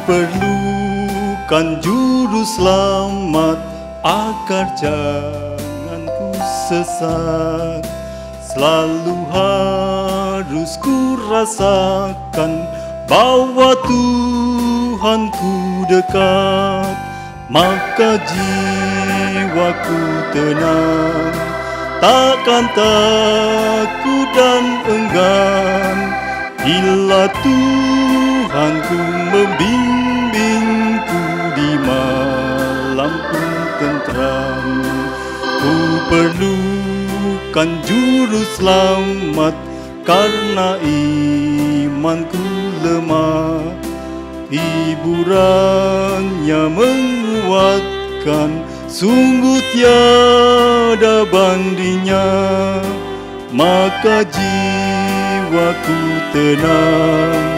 perlukan juru selamat agar jangan ku sesat. Selalu harus ku rasakan bahwa Tuhanku dekat, maka jiwaku tenang, takkan takut dan enggan bila Tuhanku membimbingku di malam pun tentram. Ku perlukan juru selamat karena imanku lemah, hiburannya menguatkan, sungguh tiada bandingnya. Maka jiwaku tenang,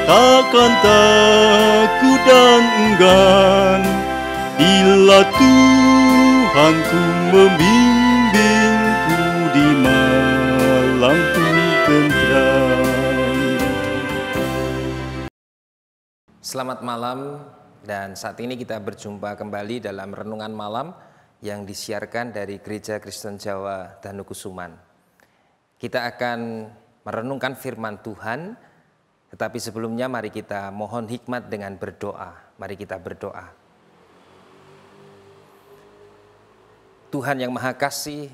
takkan takut dan enggan bila Tuhanku membimbingku di malam pun tentram. Selamat malam, dan saat ini kita berjumpa kembali dalam renungan malam yang disiarkan dari Gereja Kristen Jawa Danukusuman. Kita akan merenungkan firman Tuhan, tetapi sebelumnya mari kita mohon hikmat dengan berdoa. Mari kita berdoa. Tuhan yang Maha Kasih,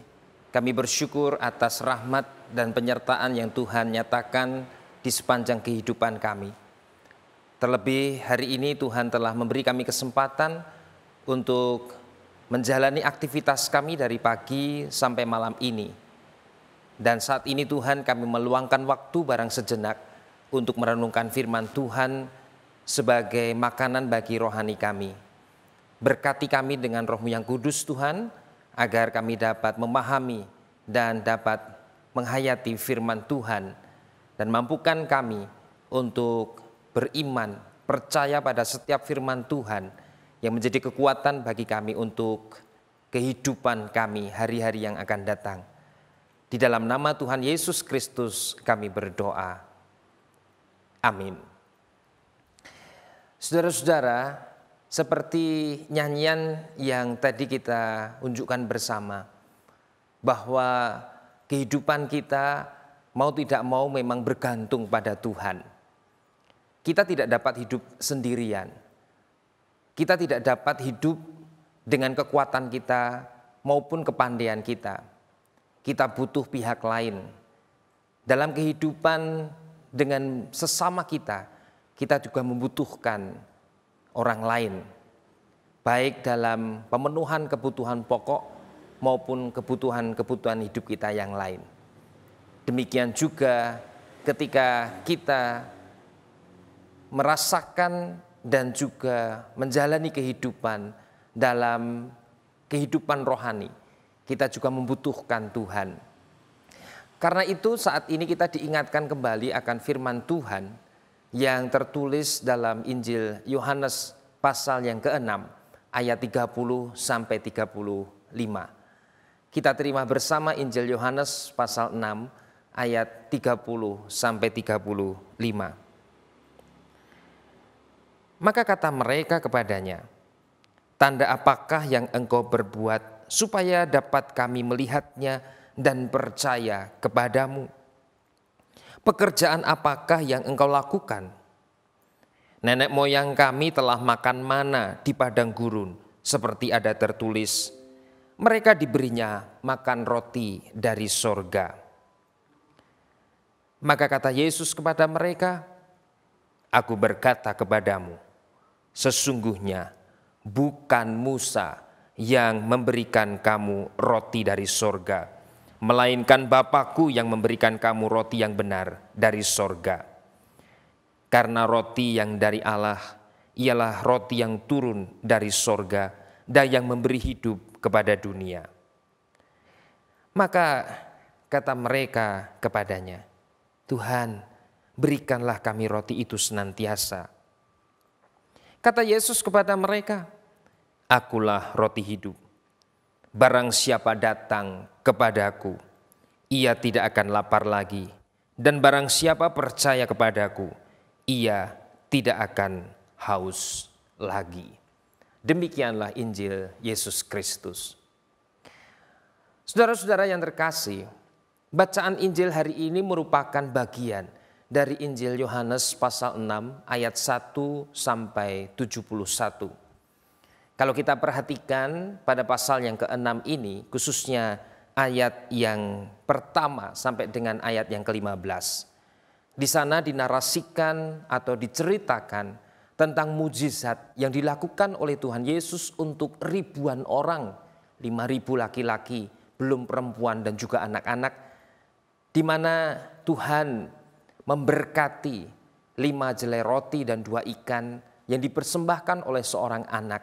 kami bersyukur atas rahmat dan penyertaan yang Tuhan nyatakan di sepanjang kehidupan kami. Terlebih hari ini Tuhan telah memberi kami kesempatan untuk menjalani aktivitas kami dari pagi sampai malam ini. Dan saat ini Tuhan, kami meluangkan waktu barang sejenak untuk merenungkan firman Tuhan sebagai makanan bagi rohani kami. Berkati kami dengan Roh-Mu yang kudus Tuhan, agar kami dapat memahami dan dapat menghayati firman Tuhan, dan mampukan kami untuk beriman, percaya pada setiap firman Tuhan yang menjadi kekuatan bagi kami untuk kehidupan kami hari-hari yang akan datang. Di dalam nama Tuhan Yesus Kristus kami berdoa. Amin. Saudara-saudara, seperti nyanyian yang tadi kita unjukkan bersama, bahwa kehidupan kita mau tidak mau memang bergantung pada Tuhan. Kita tidak dapat hidup sendirian. Kita tidak dapat hidup dengan kekuatan kita maupun kepandaian kita. Kita butuh pihak lain. Dalam kehidupan dengan sesama kita juga membutuhkan orang lain. Baik dalam pemenuhan kebutuhan pokok maupun kebutuhan hidup kita yang lain. Demikian juga ketika kita merasakan dan juga menjalani kehidupan dalam kehidupan rohani, kita juga membutuhkan Tuhan. Karena itu saat ini kita diingatkan kembali akan firman Tuhan yang tertulis dalam Injil Yohanes pasal yang ke-6 ayat 30 sampai 35. Kita terima bersama Injil Yohanes pasal 6 ayat 30 sampai 35. Maka kata mereka kepadanya, "Tanda apakah yang engkau berbuat supaya dapat kami melihatnya dan percaya kepadamu? Pekerjaan apakah yang engkau lakukan? Nenek moyang kami telah makan mana di padang gurun, seperti ada tertulis, mereka diberinya makan roti dari sorga." Maka kata Yesus kepada mereka, "Aku berkata kepadamu, sesungguhnya bukan Musa yang memberikan kamu roti dari sorga, melainkan Bapakku yang memberikan kamu roti yang benar dari sorga. Karena roti yang dari Allah ialah roti yang turun dari sorga dan yang memberi hidup kepada dunia." Maka kata mereka kepadanya, "Tuhan, berikanlah kami roti itu senantiasa." Kata Yesus kepada mereka, "Akulah roti hidup. Barang siapa datang kepadaku, ia tidak akan lapar lagi. Dan barang siapa percaya kepadaku, ia tidak akan haus lagi. Demikianlah Injil Yesus Kristus. Saudara-saudara yang terkasih, bacaan Injil hari ini merupakan bagian dari Injil Yohanes pasal 6 ayat 1 sampai 71. Kalau kita perhatikan pada pasal yang ke-6 ini, khususnya ayat yang pertama sampai dengan ayat yang ke-15. Di sana dinarasikan atau diceritakan tentang mujizat yang dilakukan oleh Tuhan Yesus untuk ribuan orang, 5.000 laki-laki, belum perempuan dan juga anak-anak, di mana Tuhan memberkati 5 jelai roti dan 2 ikan yang dipersembahkan oleh seorang anak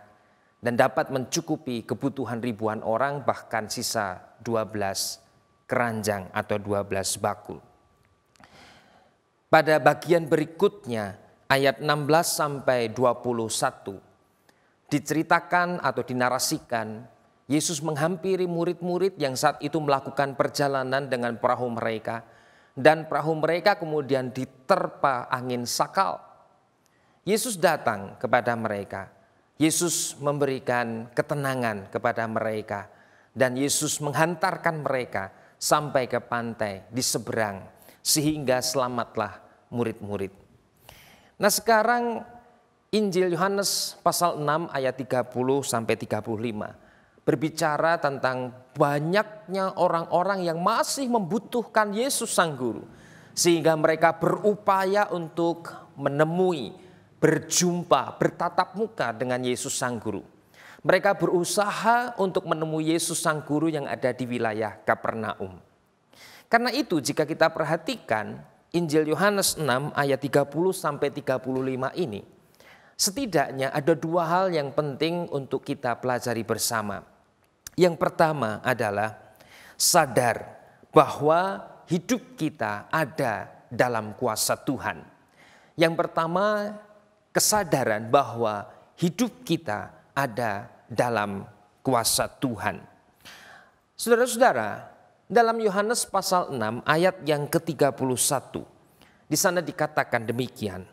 dan dapat mencukupi kebutuhan ribuan orang, bahkan sisa 12 keranjang atau 12 bakul. Pada bagian berikutnya ayat 16 sampai 21 diceritakan atau dinarasikan Yesus menghampiri murid-murid yang saat itu melakukan perjalanan dengan perahu mereka, dan perahu mereka kemudian diterpa angin sakal. Yesus datang kepada mereka. Yesus memberikan ketenangan kepada mereka, dan Yesus menghantarkan mereka sampai ke pantai di seberang, sehingga selamatlah murid-murid. Nah, sekarang Injil Yohanes pasal 6 ayat 30 sampai 35 berbicara tentang banyaknya orang-orang yang masih membutuhkan Yesus Sang Guru, sehingga mereka berupaya untuk menemui, berjumpa, bertatap muka dengan Yesus Sang Guru. Mereka berusaha untuk menemui Yesus Sang Guru yang ada di wilayah Kapernaum. Karena itu jika kita perhatikan Injil Yohanes 6 ayat 30 sampai 35 ini, setidaknya ada 2 hal yang penting untuk kita pelajari bersama. Yang pertama adalah sadar bahwa hidup kita ada dalam kuasa Tuhan. Yang pertama, kesadaran bahwa hidup kita ada dalam kuasa Tuhan. Saudara-saudara, dalam Yohanes pasal 6 ayat yang ke-31, di sana dikatakan demikian.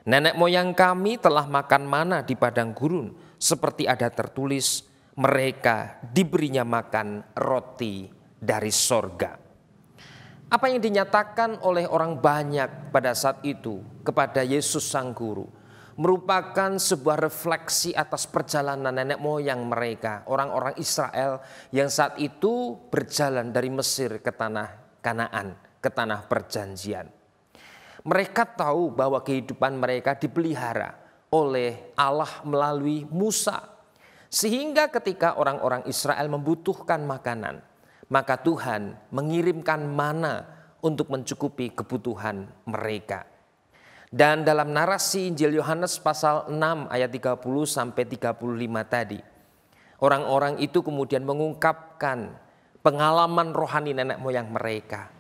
Nenek moyang kami telah makan mana di padang gurun, seperti ada tertulis, mereka diberinya makan roti dari sorga. Apa yang dinyatakan oleh orang banyak pada saat itu kepada Yesus Sang Guru merupakan sebuah refleksi atas perjalanan nenek moyang mereka, orang-orang Israel yang saat itu berjalan dari Mesir ke tanah Kanaan, ke tanah perjanjian. Mereka tahu bahwa kehidupan mereka dipelihara oleh Allah melalui Musa. Sehingga ketika orang-orang Israel membutuhkan makanan, maka Tuhan mengirimkan mana untuk mencukupi kebutuhan mereka. Dan dalam narasi Injil Yohanes pasal 6 ayat 30 sampai 35 tadi, orang-orang itu kemudian mengungkapkan pengalaman rohani nenek moyang mereka.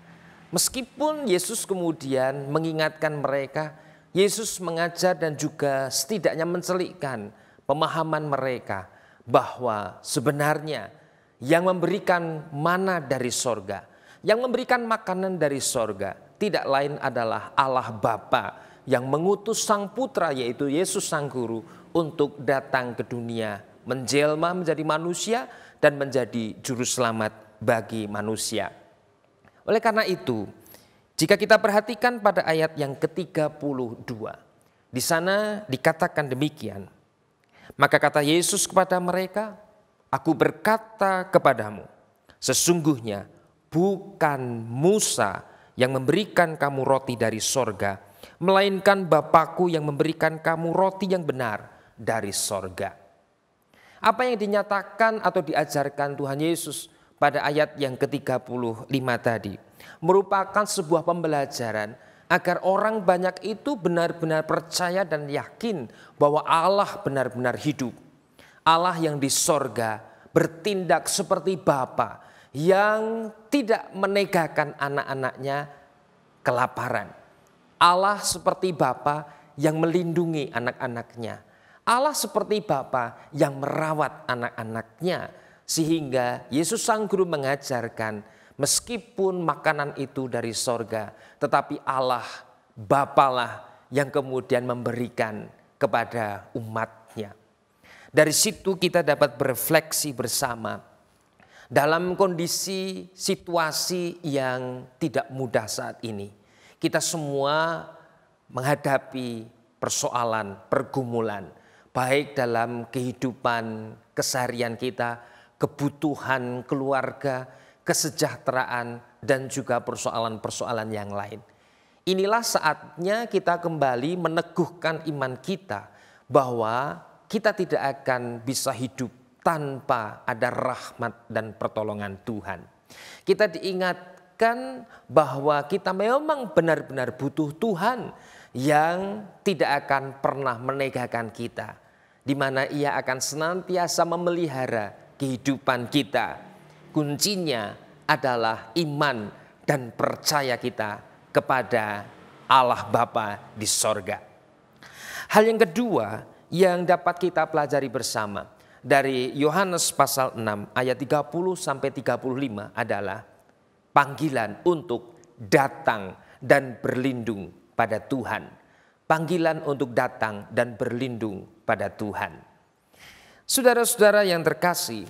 Meskipun Yesus kemudian mengingatkan mereka, Yesus mengajar dan juga setidaknya mencelikkan pemahaman mereka bahwa sebenarnya yang memberikan mana dari sorga, yang memberikan makanan dari sorga tidak lain adalah Allah Bapa yang mengutus Sang Putra yaitu Yesus Sang Guru untuk datang ke dunia, menjelma menjadi manusia dan menjadi juru selamat bagi manusia. Oleh karena itu, jika kita perhatikan pada ayat yang ke-32, di sana dikatakan demikian. Maka kata Yesus kepada mereka, aku berkata kepadamu, sesungguhnya bukan Musa yang memberikan kamu roti dari sorga, melainkan Bapakku yang memberikan kamu roti yang benar dari sorga. Apa yang dinyatakan atau diajarkan Tuhan Yesus pada ayat yang ke-35 tadi merupakan sebuah pembelajaran agar orang banyak itu benar-benar percaya dan yakin bahwa Allah benar-benar hidup. Allah yang di sorga bertindak seperti Bapa yang tidak menegakan anak-anaknya kelaparan. Allah seperti Bapa yang melindungi anak-anaknya. Allah seperti Bapa yang merawat anak-anaknya. Sehingga Yesus Sang Guru mengajarkan meskipun makanan itu dari sorga, tetapi Allah Bapalah yang kemudian memberikan kepada umatnya. Dari situ kita dapat berefleksi bersama dalam kondisi situasi yang tidak mudah saat ini. Kita semua menghadapi persoalan, pergumulan, baik dalam kehidupan keseharian kita, kebutuhan keluarga, kesejahteraan, dan juga persoalan-persoalan yang lain. Inilah saatnya kita kembali meneguhkan iman kita bahwa kita tidak akan bisa hidup tanpa ada rahmat dan pertolongan Tuhan. Kita diingatkan bahwa kita memang benar-benar butuh Tuhan yang tidak akan pernah menegakkan kita, di mana Ia akan senantiasa memelihara kehidupan kita. Kuncinya adalah iman dan percaya kita kepada Allah Bapa di sorga. Hal yang kedua yang dapat kita pelajari bersama dari Yohanes pasal 6 ayat 30 sampai 35 adalah panggilan untuk datang dan berlindung pada Tuhan. Panggilan untuk datang dan berlindung pada Tuhan. Saudara-saudara yang terkasih,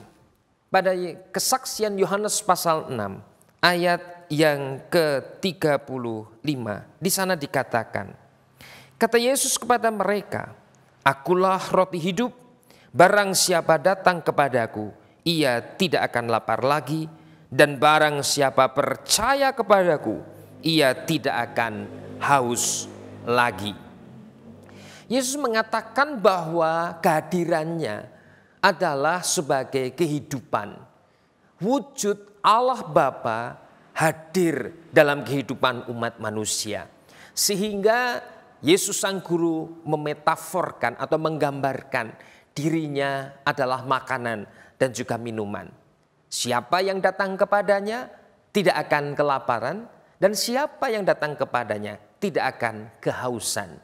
pada kesaksian Yohanes pasal 6 ayat yang ke-35 di sana dikatakan, kata Yesus kepada mereka, "Akulah roti hidup, barang siapa datang kepadaku, ia tidak akan lapar lagi, dan barang siapa percaya kepadaku, ia tidak akan haus lagi." Yesus mengatakan bahwa kehadirannya adalah sebagai kehidupan. Wujud Allah Bapa hadir dalam kehidupan umat manusia. Sehingga Yesus Sang Guru memetaforkan atau menggambarkan dirinya adalah makanan dan juga minuman. Siapa yang datang kepadanya tidak akan kelaparan, dan siapa yang datang kepadanya tidak akan kehausan.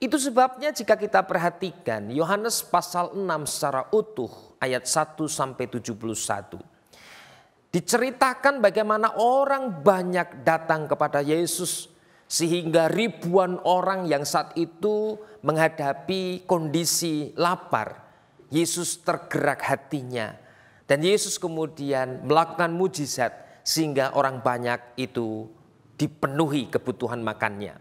Itu sebabnya jika kita perhatikan Yohanes pasal 6 secara utuh ayat 1 sampai 71. Diceritakan bagaimana orang banyak datang kepada Yesus sehingga ribuan orang yang saat itu menghadapi kondisi lapar. Yesus tergerak hatinya dan Yesus kemudian melakukan mujizat sehingga orang banyak itu dipenuhi kebutuhan makannya.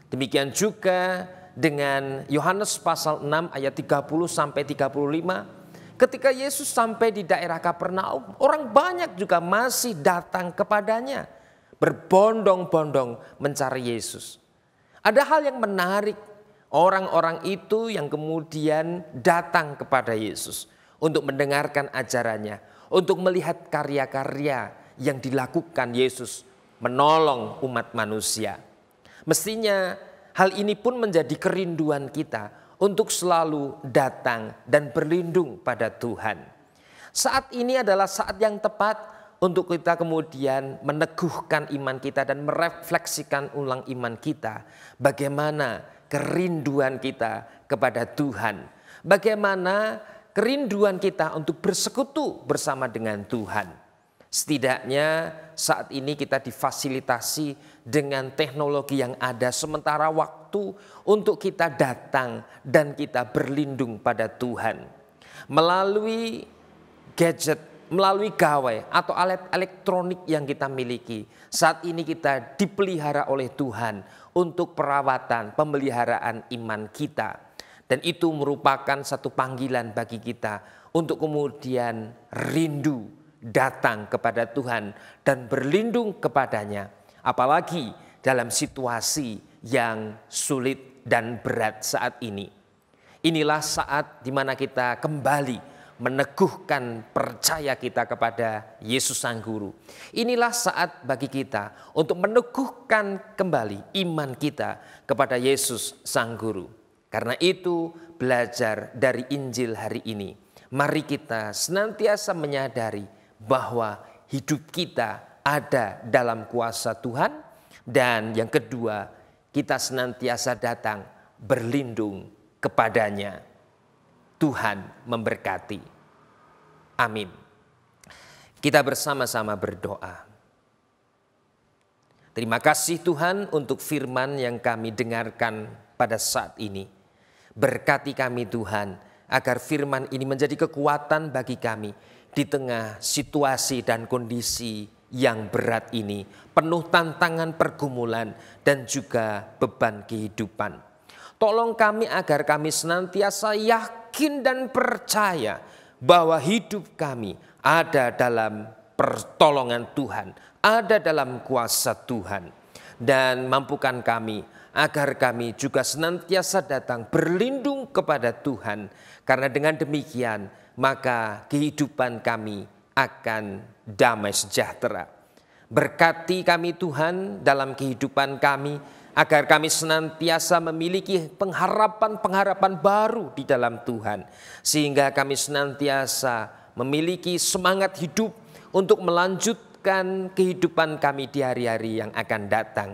Demikian juga dengan Yohanes pasal 6 ayat 30 sampai 35. Ketika Yesus sampai di daerah Kapernaum, orang banyak juga masih datang kepadanya, berbondong-bondong mencari Yesus. Ada hal yang menarik, orang-orang itu yang kemudian datang kepada Yesus untuk mendengarkan ajarannya, untuk melihat karya-karya yang dilakukan Yesus menolong umat manusia. Mestinya hal ini pun menjadi kerinduan kita untuk selalu datang dan berlindung pada Tuhan. Saat ini adalah saat yang tepat untuk kita kemudian meneguhkan iman kita dan merefleksikan ulang iman kita. Bagaimana kerinduan kita kepada Tuhan. Bagaimana kerinduan kita untuk bersekutu bersama dengan Tuhan. Setidaknya saat ini kita difasilitasi dengan teknologi yang ada, sementara waktu untuk kita datang dan kita berlindung pada Tuhan. Melalui gadget, melalui gawai atau alat elektronik yang kita miliki, saat ini kita dipelihara oleh Tuhan untuk perawatan, pemeliharaan iman kita. Dan itu merupakan satu panggilan bagi kita untuk kemudian rindu datang kepada Tuhan dan berlindung kepadanya, apalagi dalam situasi yang sulit dan berat saat ini. Inilah saat di mana kita kembali meneguhkan percaya kita kepada Yesus Sang Guru. Inilah saat bagi kita untuk meneguhkan kembali iman kita kepada Yesus Sang Guru. Karena itu, belajar dari Injil hari ini, mari kita senantiasa menyadari bahwa hidup kita ada dalam kuasa Tuhan. Dan yang kedua, kita senantiasa datang berlindung kepadanya. Tuhan memberkati. Amin. Kita bersama-sama berdoa. Terima kasih Tuhan untuk firman yang kami dengarkan pada saat ini. Berkati kami Tuhan, agar firman ini menjadi kekuatan bagi kami di tengah situasi dan kondisi yang berat ini, penuh tantangan pergumulan dan juga beban kehidupan. Tolong kami agar kami senantiasa yakin dan percaya bahwa hidup kami ada dalam pertolongan Tuhan, ada dalam kuasa Tuhan. Dan mampukan kami agar kami juga senantiasa datang berlindung kepada Tuhan. Karena dengan demikian maka kehidupan kami akan damai sejahtera. Berkati kami Tuhan dalam kehidupan kami, agar kami senantiasa memiliki pengharapan-pengharapan baru di dalam Tuhan. Sehingga kami senantiasa memiliki semangat hidup untuk melanjutkan kehidupan kami di hari-hari yang akan datang.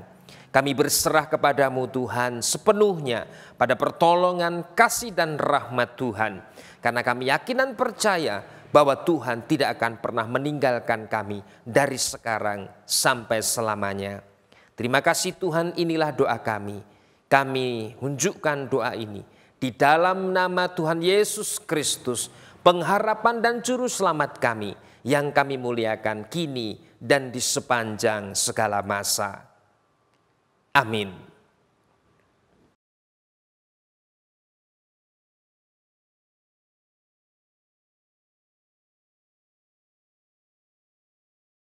Kami berserah kepadamu Tuhan sepenuhnya pada pertolongan, kasih dan rahmat Tuhan. Karena kami yakin dan percaya bahwa Tuhan tidak akan pernah meninggalkan kami dari sekarang sampai selamanya. Terima kasih Tuhan, inilah doa kami. Kami unjukkan doa ini di dalam nama Tuhan Yesus Kristus, pengharapan dan juru selamat kami, yang kami muliakan kini dan di sepanjang segala masa. Amin.